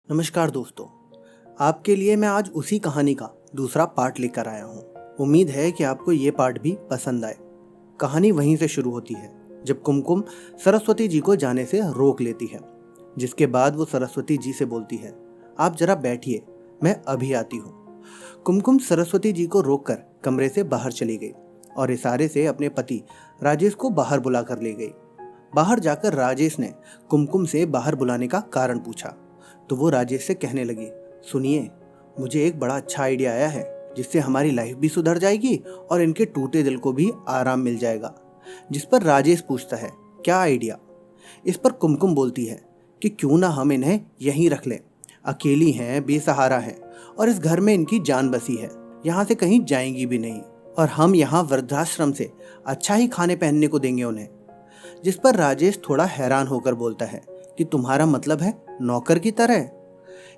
नमस्कार दोस्तों। आपके लिए मैं आज उसी कहानी का दूसरा पार्ट लेकर आया हूँ। उम्मीद है कि आपको ये पार्ट भी पसंद आए। कहानी वहीं से शुरू होती है जब कुमकुम सरस्वती जी को जाने से रोक लेती है, जिसके बाद वो सरस्वती जी से बोलती है, आप जरा बैठिए, मैं अभी आती हूँ। कुमकुम सरस्वती जी को रोककर कमरे से बाहर चली गई और इशारे से अपने पति राजेश को बाहर बुला कर ले गई। बाहर जाकर राजेश ने कुमकुम से बाहर बुलाने का कारण पूछा तो वो राजेश से कहने लगी, सुनिए, मुझे एक बड़ा अच्छा आइडिया आया है जिससे हमारी लाइफ भी सुधर जाएगी और इनके टूटे दिल को भी आराम मिल जाएगा। जिस पर राजेश पूछता है, क्या आइडिया? इस पर कुमकुम बोलती है कि क्यों ना हम इन्हें यहीं रख लें। अकेली हैं, बेसहारा हैं और इस घर में इनकी जान बसी है, यहाँ से कहीं जाएंगी भी नहीं और हम यहाँ वृद्धाश्रम से अच्छा ही खाने पहनने को देंगे उन्हें। जिस पर राजेश थोड़ा हैरान होकर बोलता है कि तुम्हारा मतलब है नौकर की तरह?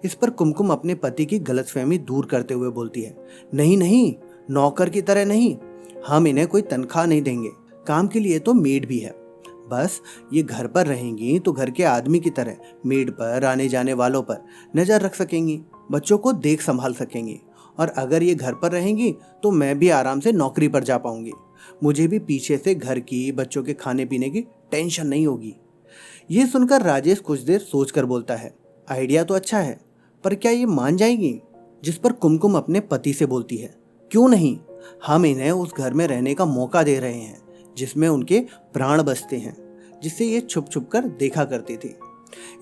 इस पर कुमकुम अपने पति की गलतफहमी दूर करते हुए बोलती है, नहीं नहीं, नौकर की तरह नहीं, हम इन्हें कोई तनख्वाह नहीं देंगे, काम के लिए तो मेड भी है। बस ये घर पर रहेंगी तो घर के आदमी की तरह मेड पर, आने जाने वालों पर नजर रख सकेंगी, बच्चों को देख संभाल सकेंगी और अगर ये घर पर रहेंगी तो मैं भी आराम से नौकरी पर जा पाऊंगी। मुझे भी पीछे से घर की, बच्चों के खाने पीने की टेंशन नहीं होगी। ये सुनकर राजेश कुछ देर सोचकर बोलता है, आइडिया तो अच्छा है, पर क्या ये मान जाएगी? जिस पर कुमकुम अपने पति से बोलती है, क्यों नहीं, हम इन्हें उस घर में रहने का मौका दे रहे हैं जिसमें उनके प्राण बसते हैं, जिससे ये छुप छुप कर देखा करती थी।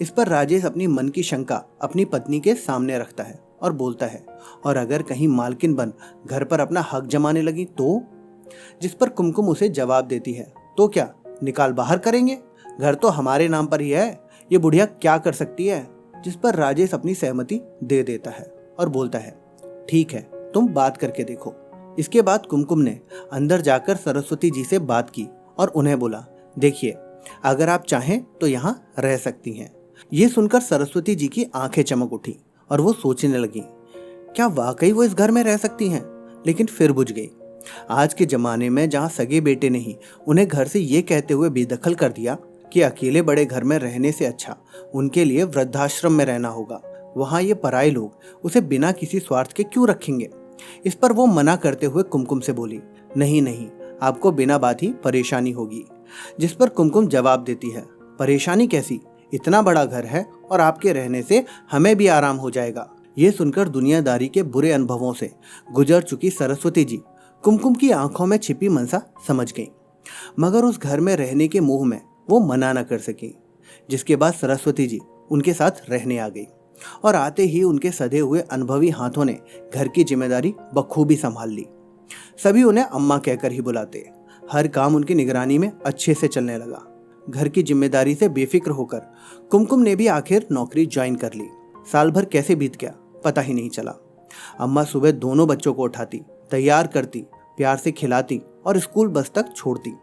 इस पर राजेश अपनी मन की शंका अपनी पत्नी के सामने रखता है और बोलता है, और अगर कहीं मालकिन बन घर पर अपना हक जमाने लगी तो? जिस पर कुमकुम उसे जवाब देती है, तो क्या निकाल बाहर करेंगे? घर तो हमारे नाम पर ही है, ये बुढ़िया क्या कर सकती है? जिस पर राजेश अपनी सहमति दे देता है और बोलता है, ठीक है, तुम बात करके देखो। इसके बाद कुमकुम ने अंदर जाकर सरस्वती जी से बात की और उन्हें बोला, देखिए, अगर आप चाहें तो यहाँ रह सकती हैं। ये सुनकर सरस्वती जी की आंखें चमक उठी और वो सोचने लगी, क्या वाकई वो इस घर में रह सकती हैं? लेकिन फिर बुझ गई। आज के जमाने में जहाँ सगे बेटे ने ही उन्हें घर से ये कहते हुए बेदखल कर दिया कि अकेले बड़े घर में रहने से अच्छा उनके लिए वृद्धाश्रम में रहना होगा, वहाँ ये पराये लोग उसे बिना किसी स्वार्थ के क्यों रखेंगे? इस पर वो मना करते हुए कुमकुम से बोली, नहीं नहीं, आपको बिना बात ही परेशानी होगी। जिस पर कुमकुम जवाब देती है, परेशानी कैसी, इतना बड़ा घर है और आपके रहने से हमें भी आराम हो जाएगा। ये सुनकर दुनियादारी के बुरे अनुभवों से गुजर चुकी सरस्वती जी कुमकुम की आंखों में छिपी मनसा समझ गईं, मगर उस घर में रहने के मोह में वो मना न कर सकी। जिसके बाद सरस्वती जी उनके साथ रहने आ गई और आते ही उनके सधे हुए अनुभवी हाथों ने घर की जिम्मेदारी बखूबी संभाल ली। सभी उन्हें अम्मा कहकर ही बुलाते। हर काम उनकी निगरानी में अच्छे से चलने लगा। घर की जिम्मेदारी से बेफिक्र होकर कुमकुम ने भी आखिर नौकरी ज्वाइन कर ली। साल भर कैसे बीत गया पता ही नहीं चला। अम्मा सुबह दोनों बच्चों को उठाती, तैयार करती, प्यार से खिलाती और स्कूल बस तक छोड़ती।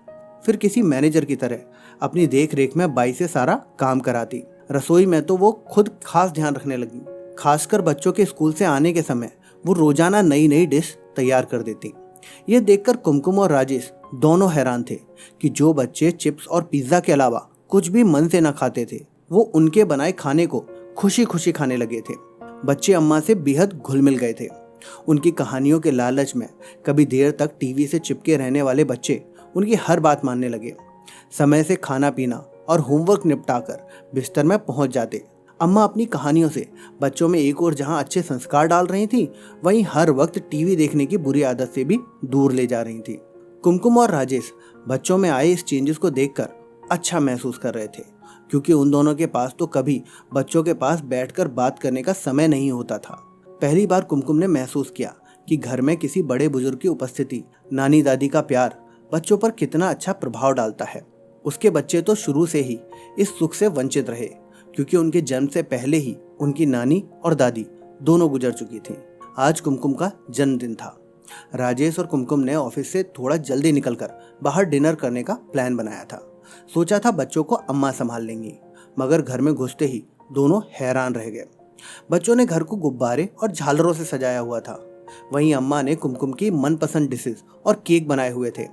फिर किसी मैनेजर की तरह अपनी देख रेख में बाई से सारा काम कराती। रसोई में तो वो खुद खास ध्यान रखने लगी। खासकर बच्चों के स्कूल से आने के समय वो रोजाना नई नई डिश तैयार कर देती। ये देखकर कुमकुम और राजेश दोनों हैरान थे कि जो बच्चे चिप्स और पिज्जा के अलावा कुछ भी मन से न खाते थे, वो उनके बनाए खाने को खुशी खुशी खाने लगे थे। बच्चे अम्मा से बेहद घुल मिल गए थे। उनकी कहानियों के लालच में कभी देर तक टीवी से चिपके रहने वाले बच्चे उनकी हर बात मानने लगे। समय से खाना पीना और होमवर्क निपटाकर बिस्तर में पहुंच जाते। अम्मा अपनी कहानियों से बच्चों में एक और जहां अच्छे संस्कार डाल रही थी, वहीं हर वक्त टीवी देखने की बुरी आदत से भी दूर ले जा रही थी। कुमकुम और राजेश बच्चों में आए इस चेंजेस को देखकर अच्छा महसूस कर रहे थे, क्योंकि उन दोनों के पास तो कभी बच्चों के पास बैठकर बात करने का समय नहीं होता था। पहली बार कुमकुम ने महसूस किया कि घर में किसी बड़े बुजुर्ग की उपस्थिति, नानी दादी का प्यार बच्चों पर कितना अच्छा प्रभाव डालता है। उसके बच्चे तो शुरू से ही इस सुख से वंचित रहे, क्योंकि उनके जन्म से पहले ही उनकी नानी और दादी दोनों गुजर चुकी थीं। आज कुमकुम का जन्मदिन था। राजेश और कुमकुम ने ऑफिस से थोड़ा जल्दी निकलकर बाहर डिनर करने का प्लान बनाया था। सोचा था बच्चों को अम्मा संभाल लेंगी, मगर घर में घुसते ही दोनों हैरान रह गए। बच्चों ने घर को गुब्बारे और झालरों से सजाया हुआ था। वहीं अम्मा ने कुमकुम की मनपसंद डिशेस और केक बनाए हुए थे।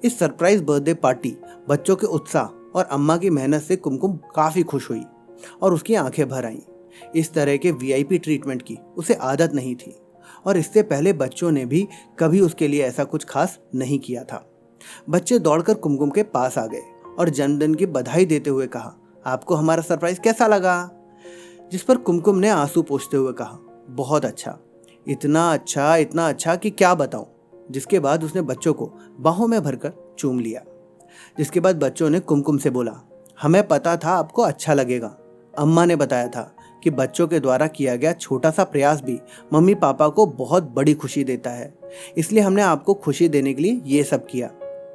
इस सरप्राइज बर्थडे पार्टी, बच्चों के उत्साह और अम्मा की मेहनत से कुमकुम काफी खुश हुई और उसकी आंखें भर आईं। इस तरह के वीआईपी ट्रीटमेंट की उसे आदत नहीं थी और इससे पहले बच्चों ने भी कभी उसके लिए ऐसा कुछ खास नहीं किया था। बच्चे दौड़कर कुमकुम के पास आ गए और जन्मदिन की बधाई देते हुए कहा, आपको हमारा सरप्राइज कैसा लगा? जिस पर कुमकुम ने आंसू पोंछते हुए कहा, बहुत अच्छा, इतना अच्छा कि क्या बताऊं। जिसके बाद उसने बच्चों को बाहों में भरकर चूम लिया। जिसके बाद बच्चों ने कुमकुम से बोला, हमें पता था आपको अच्छा लगेगा। अम्मा ने बताया था कि बच्चों के द्वारा किया गया छोटा सा प्रयास भी मम्मी पापा को बहुत बड़ी खुशी देता है, इसलिए हमने आपको खुशी देने के लिए ये सब किया।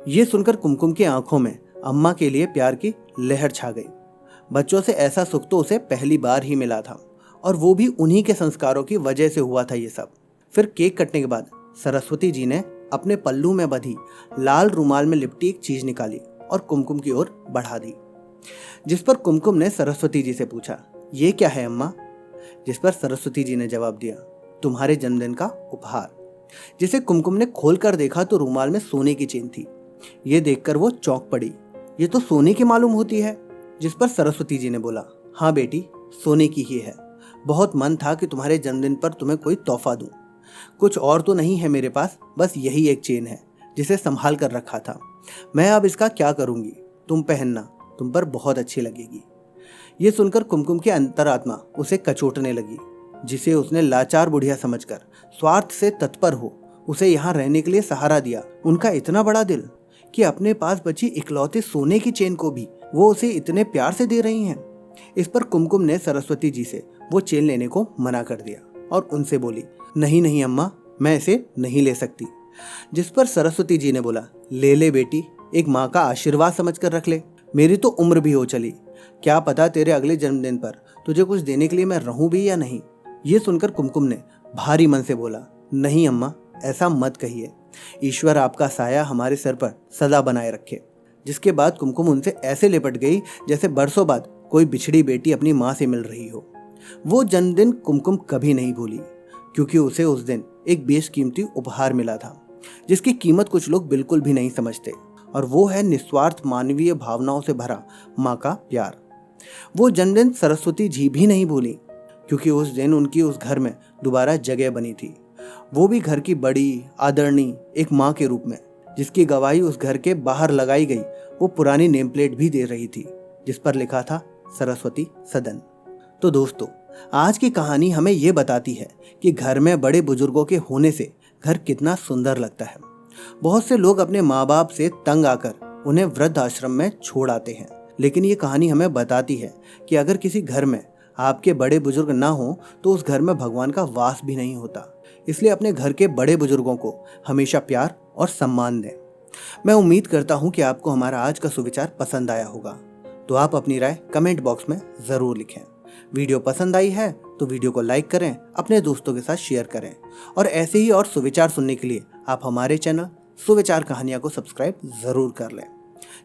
ये सुनकर कुमकुम की आंखों में अम्मा के लिए प्यार की लहर छा गई। बच्चों से ऐसा सुख तो उसे पहली बार ही मिला था और वो भी उन्हीं के संस्कारों की वजह से हुआ था ये सब। फिर केक कटने के बाद सरस्वती जी ने अपने पल्लू में बंधी लाल रुमाल में लिपटी एक चीज निकाली और कुमकुम की ओर बढ़ा दी। जिस पर कुमकुम ने सरस्वती जी से पूछा, ये क्या है अम्मा? जिस पर सरस्वती जी ने जवाब दिया, तुम्हारे जन्मदिन का उपहार। जिसे कुमकुम ने खोलकर देखा तो रुमाल में सोने की चेन थी। ये देखकर वो चौंक पड़ी, ये तो सोने की मालूम होती है। जिस पर सरस्वती जी ने बोला, हाँ बेटी, सोने की ही है। बहुत मन था कि तुम्हारे जन्मदिन पर तुम्हें कोई तोहफा दूं। कुछ और तो नहीं है मेरे पास, बस यही एक चेन है जिसे संभाल कर रखा था। मैं अब इसका क्या करूंगी? तुम पहनना, तुम पर बहुत अच्छी लगेगी। ये सुनकर कुमकुम की अंतरात्मा उसे कचोटने लगी, जिसे उसने लाचार बुढ़िया समझकर स्वार्थ से तत्पर हो उसे यहाँ रहने के लिए सहारा दिया। उनका इतना बड़ा दिल कि अपने पास बची इकलौती सोने की चेन को भी वो उसे इतने प्यार से दे रही हैं। इस पर कुमकुम ने सरस्वती जी से वो चेन लेने को मना कर दिया और उनसे बोली, नहीं अम्मा, मैं इसे नहीं ले सकती। जिस पर सरस्वती जी ने बोला, ले बेटी, एक माँ का आशीर्वाद समझकर रख ले। मेरी तो उम्र भी हो चली, क्या पता तेरे अगले जन्मदिन पर तुझे कुछ देने के लिए मैं रहूं भी या नहीं। ये सुनकर कुमकुम ने भारी मन से बोला, नहीं अम्मा, ऐसा मत कहिए। ईश्वर आपका साया हमारे सर पर सदा बनाए रखे। जिसके बाद कुमकुम उनसे ऐसे लिपट गई जैसे बरसों बाद कोई बिछड़ी बेटी अपनी माँ से मिल रही हो। वो जन्मदिन कुमकुम कभी नहीं भूली, क्योंकि उसे उस दिन एक बेशकीमती उपहार मिला था जिसकी कीमत कुछ लोग बिल्कुल भी नहीं समझते, और वो है निस्वार्थ मानवीय भावनाओं से भरा माँ का प्यार। वो जन्मदिन सरस्वती जी भी नहीं भूली, क्योंकि उस दिन उनकी उस घर में दोबारा जगह बनी थी, वो भी घर की बड़ी आदरणीय एक माँ के रूप में, जिसकी गवाही उस घर के बाहर लगाई गई वो पुरानी नेम प्लेट भी दे रही थी, जिस पर लिखा था सरस्वती सदन। तो दोस्तों, आज की कहानी हमें ये बताती है कि घर में बड़े बुजुर्गों के होने से घर कितना सुंदर लगता है। बहुत से लोग अपने माँ बाप से तंग आकर उन्हें वृद्ध आश्रम में छोड़ आते हैं, लेकिन ये कहानी हमें बताती है कि अगर किसी घर में आपके बड़े बुजुर्ग ना हो तो उस घर में भगवान का वास भी नहीं होता। इसलिए अपने घर के बड़े बुजुर्गों को हमेशा प्यार और सम्मान दें। मैं उम्मीद करता हूँ कि आपको हमारा आज का सुविचार पसंद आया होगा, तो आप अपनी राय कमेंट बॉक्स में ज़रूर लिखें। वीडियो पसंद आई है तो वीडियो को लाइक करें, अपने दोस्तों के साथ शेयर करें, और ऐसे ही और सुविचार सुनने के लिए आप हमारे चैनल सुविचार कहानियाँ को सब्सक्राइब ज़रूर कर लें।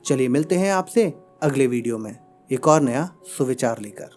चलिए मिलते हैं आपसे अगले वीडियो में एक और नया सुविचार लेकर।